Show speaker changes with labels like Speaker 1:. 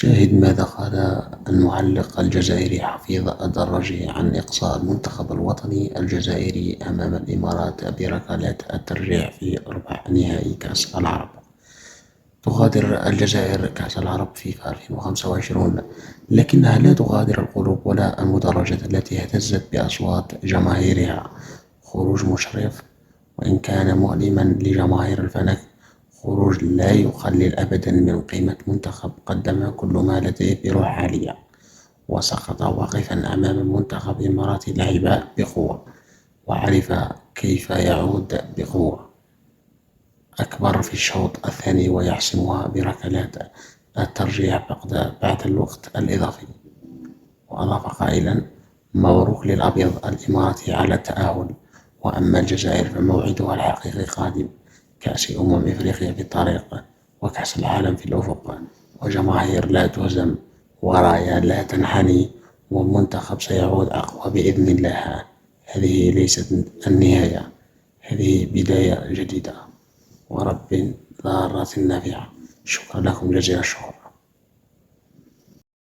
Speaker 1: شاهد ماذا قال المعلق الجزائري حفيظ الدراجي عن إقصاء المنتخب الوطني الجزائري أمام الإمارات بركلات الترجيح في ربع نهائي كأس العرب. تغادر الجزائر كأس العرب فيفا 2025، لكنها لا تغادر القلوب ولا المدرجات التي اهتزت بأصوات جماهيرها. خروج مشرف وإن كان مؤلما لجماهير الفلك، خروج لا يقلل أبدا من قيمة منتخب قدم كل ما لديه بروح عالية، وسقط واقفا أمام المنتخب الإماراتي. لعب بقوة وعرف كيف يعود بقوة أكبر في الشوط الثاني ويحسمها بركلات الترجيح بعد الوقت الإضافي. وأضاف قائلا: مبروك للأبيض الإماراتي على التأهل، وأما الجزائر فموعدها الحقيقي قادم، كأس إفريقيا في الطريق، وكأس العالم في الأفق، وجماهير لا تهزم، ورايا لا تنحني، والمنتخب سيعود أقوى بإذن الله. هذه ليست النهاية، هذه بداية جديدة، ورب ضارة نافعة. شكرا لكم جزيل الشكر.